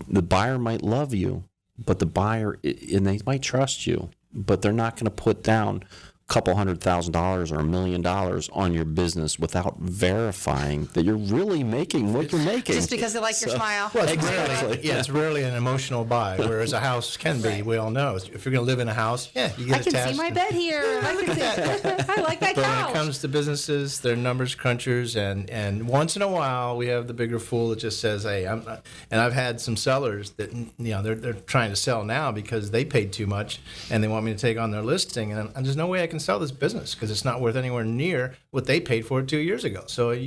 The buyer might love you, but the buyer, and they might trust you, but they're not going to put down couple $100,000 or $1 million on your business without verifying that you're really making what you're making. Just because they like your smile. Well, it's rarely an emotional buy, whereas a house can be. We all know. If you're going to live in a house, you get attached. I can see my bed here. I like that couch. But when it comes to businesses, they're numbers crunchers, and once in a while we have the bigger fool that just says, "Hey, I'm not." And I've had some sellers that they're trying to sell now because they paid too much and they want me to take on their listing, and there's no way I can sell this business because it's not worth anywhere near what they paid for it 2 years ago. So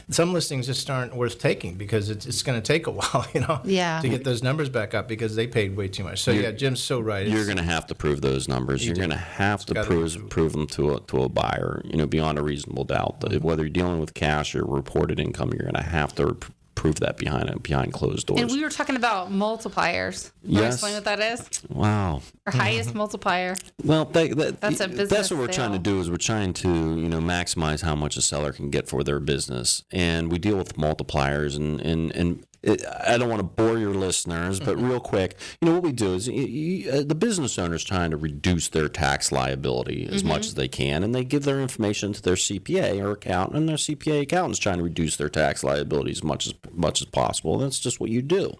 some listings just aren't worth taking because it's going to take a while, to get those numbers back up because they paid way too much. So Jim's so right. You're going to have to prove those numbers. You're going to have to prove them to a buyer, beyond a reasonable doubt. Mm-hmm. Whether you're dealing with cash or reported income, you're going to have to prove that behind closed doors. And we were talking about multipliers. Can you explain what that is? Wow. Our highest multiplier. Well, that's a business that's what we're sale. trying to do is we're trying to maximize how much a seller can get for their business, and we deal with multipliers and I don't want to bore your listeners, but real quick, what we do is the business owner is trying to reduce their tax liability as much as they can, and they give their information to their CPA or accountant, and their CPA accountant's trying to reduce their tax liability as much as possible. That's just what you do.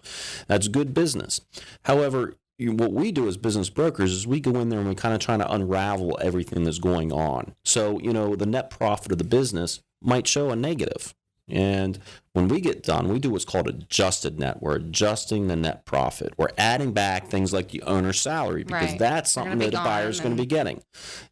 That's good business. However, what we do as business brokers is we go in there and we kind of try to unravel everything that's going on. So, the net profit of the business might show a negative. And when we get done, we do what's called adjusted net. We're adjusting the net profit. We're adding back things like the owner's salary because that's something that the buyer's going to be getting.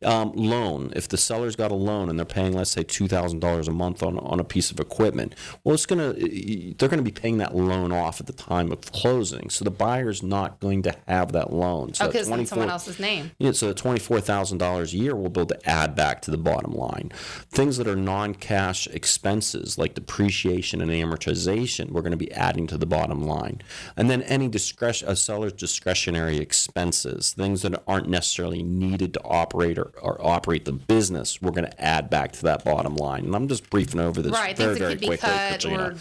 Loan. If the seller's got a loan and they're paying, let's say, $2,000 a month on a piece of equipment, well, they're going to be paying that loan off at the time of closing. So the buyer's not going to have that loan. So because it's in someone else's name. Yeah, so $24,000 a year we'll be able to add back to the bottom line. Things that are non-cash expenses like depreciation and amortization, we're going to be adding to the bottom line. And then any a seller's discretionary expenses, things that aren't necessarily needed to operate or operate the business, we're going to add back to that bottom line. And I'm just briefing over this very, very quickly, Katrina,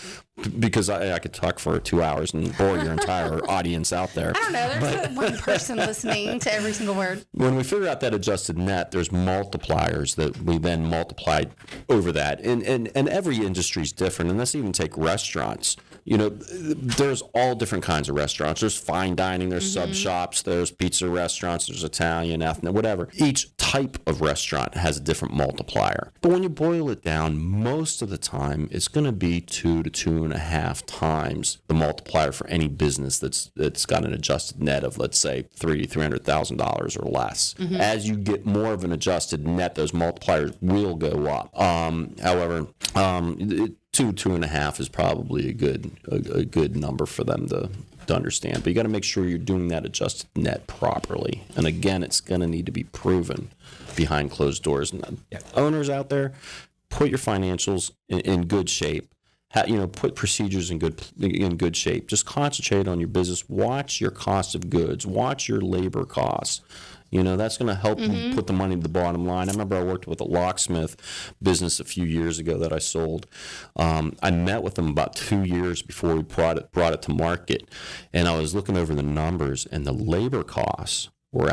because I could talk for 2 hours and bore your entire audience out there. I don't know. There's one person listening to every single word. When we figure out that adjusted net, there's multipliers that we then multiply over that. And every industry is different. And let's even take restaurants. There's all different kinds of restaurants. There's fine dining, there's sub shops, there's pizza restaurants, there's Italian, ethnic, whatever. Each type of restaurant has a different multiplier. But when you boil it down, most of the time, it's going to be 2 to 2.5 times the multiplier for any business that's got an adjusted net of, let's say, $300,000 or less. As you get more of an adjusted net, those multipliers will go up. However, 2.5 is probably a good number for them to understand. But you got to make sure you're doing that adjusted net properly. And again, it's going to need to be proven behind closed doors. And owners out there, put your financials in good shape. Put procedures in good shape. Just concentrate on your business. Watch your cost of goods. Watch your labor costs. That's going to help you put the money to the bottom line. I remember I worked with a locksmith business a few years ago that I sold. I met with them about 2 years before we brought it to market, and I was looking over the numbers, and the labor costs were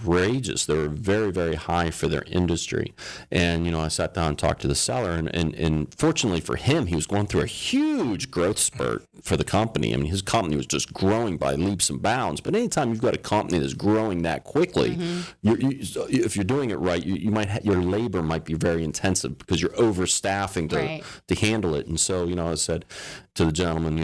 outrageous. They were very, very high for their industry. And, I sat down and talked to the seller, and fortunately for him, he was going through a huge growth spurt for the company. I mean, his company was just growing by leaps and bounds. But anytime you've got a company that's growing that quickly, if you're doing it right, you might your labor might be very intensive because you're overstaffing to handle it. And so, I said to the gentleman,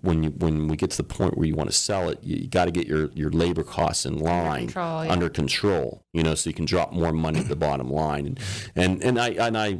when we get to the point where you want to sell it, you got to get your labor costs in line, under control, so you can drop more money to the bottom line. And I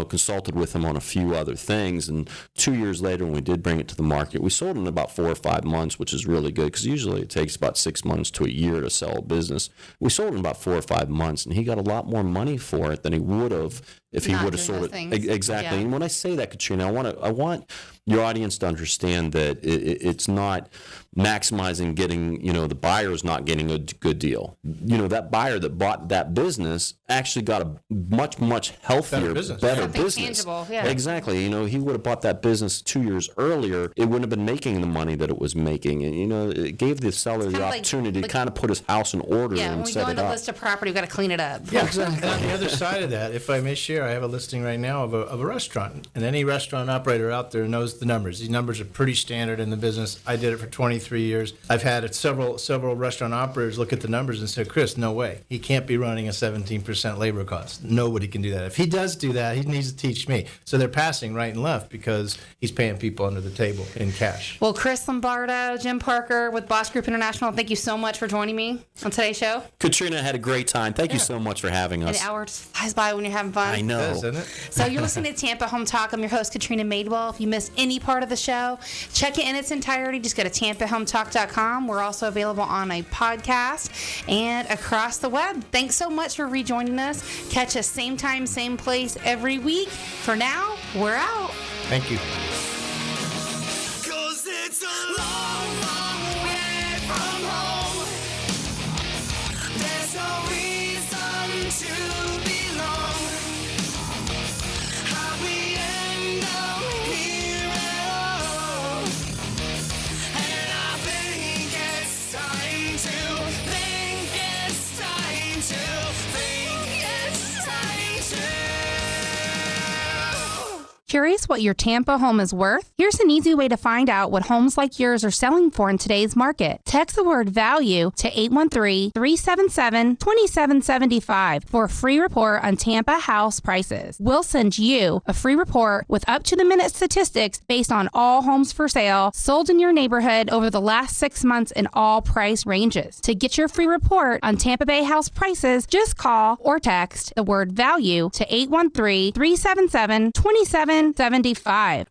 consulted with him on a few other things. And 2 years later, when we did bring it to the market, we sold in about 4 or 5 months, which is really good because usually it takes about 6 months to a year to sell a business. We sold in about 4 or 5 months, and he got a lot more money for it than he would have if he would have sold it. Exactly. Yeah. And when I say that, Katrina, I want your audience to understand that it's not maximizing getting, the buyer's not getting a good deal. That buyer that bought that business actually got a much, much healthier, better business. Tangible, yeah. Exactly. He would have bought that business 2 years earlier. It wouldn't have been making the money that it was making. And, it gave the seller the opportunity to kind of put his house in order and set it up. Yeah, when we go on the list of property, we've got to clean it up. Yeah, exactly. On the other side of that, if I may share, I have a listing right now of a restaurant. And any restaurant operator out there knows the numbers. These numbers are pretty standard in the business. I did it for 23 years. I've had several restaurant operators look at the numbers and say, Chris, no way. He can't be running a 17% labor cost. Nobody can do that. If he does do that, he needs to teach me. So they're passing right and left because he's paying people under the table in cash. Well, Chris Lombardo, Jim Parker with Boss Group International, thank you so much for joining me on today's show. Katrina, had a great time. Thank you so much for having us. An hour just flies by when you're having fun. I know. It does, isn't it? So you're listening to Tampa Home Talk. I'm your host, Katrina Madewell. If you missed any part of the show, check it in its entirety. Just go to TampaHometalk.com. We're also available on a podcast and across the web. Thanks so much for rejoining us. Catch us same time, same place every week. For now, we're out. Thank you. 'Cause it's a long, long way from home. There's no reason to belong. How we end up here at all. And I think it's time to think it's time to think it's time to. Curious what your Tampa home is worth? Here's an easy way to find out what homes like yours are selling for in today's market. Text the word value to 813-377-2775 for a free report on Tampa house prices. We'll send you a free report with up-to-the-minute statistics based on all homes for sale sold in your neighborhood over the last 6 months in all price ranges. To get your free report on Tampa Bay house prices, just call or text the word value to 813-377-2775.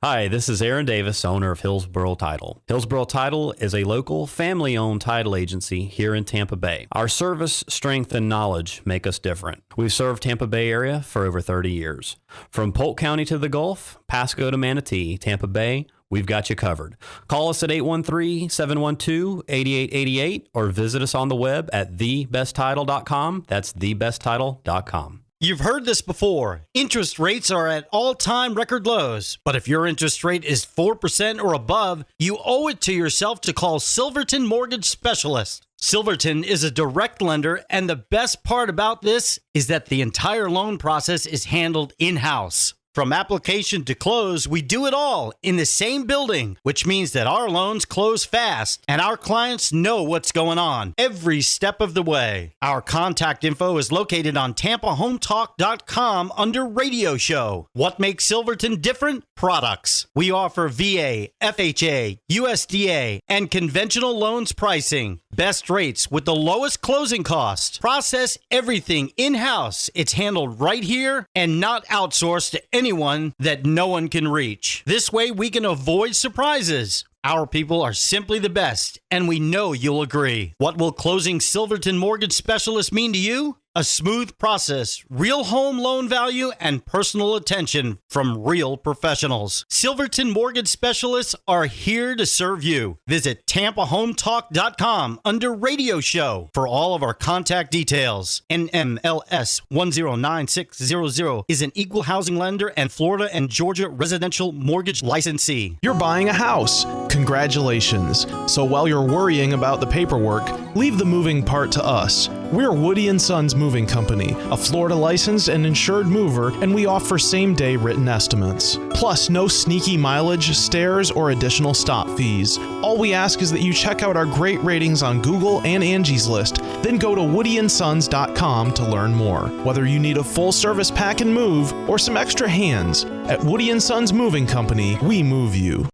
Hi, this is Aaron Davis, owner of Hillsborough Title. Hillsborough Title is a local family-owned title agency here in Tampa Bay. Our service, strength, and knowledge make us different. We've served Tampa Bay area for over 30 years. From Polk County to the Gulf, Pasco to Manatee, Tampa Bay, we've got you covered. Call us at 813-712-8888 or visit us on the web at thebesttitle.com. That's thebesttitle.com. You've heard this before. Interest rates are at all-time record lows. But if your interest rate is 4% or above, you owe it to yourself to call Silverton Mortgage Specialist. Silverton is a direct lender, and the best part about this is that the entire loan process is handled in-house. From application to close, we do it all in the same building, which means that our loans close fast and our clients know what's going on every step of the way. Our contact info is located on TampaHometalk.com under Radio Show. What makes Silverton different? Products. We offer VA, FHA, USDA, and conventional loans pricing. Best rates with the lowest closing costs. Process everything in-house. It's handled right here and not outsourced to anyone that no one can reach. This way we can avoid surprises. Our people are simply the best, and we know you'll agree. What will closing Silverton Mortgage Specialist mean to you? A smooth process, real home loan value, and personal attention from real professionals. Silverton Mortgage Specialists are here to serve you. Visit TampaHometalk.com under Radio Show for all of our contact details. NMLS 109600 is an equal housing lender and Florida and Georgia residential mortgage licensee. You're buying a house. Congratulations. So while you're worrying about the paperwork, leave the moving part to us. We're Woody & Sons Moving Company, a Florida licensed and insured mover, and we offer same-day written estimates. Plus, no sneaky mileage, stairs, or additional stop fees. All we ask is that you check out our great ratings on Google and Angie's List, then go to woodyandsons.com to learn more. Whether you need a full-service pack and move or some extra hands, at Woody & Sons Moving Company, we move you.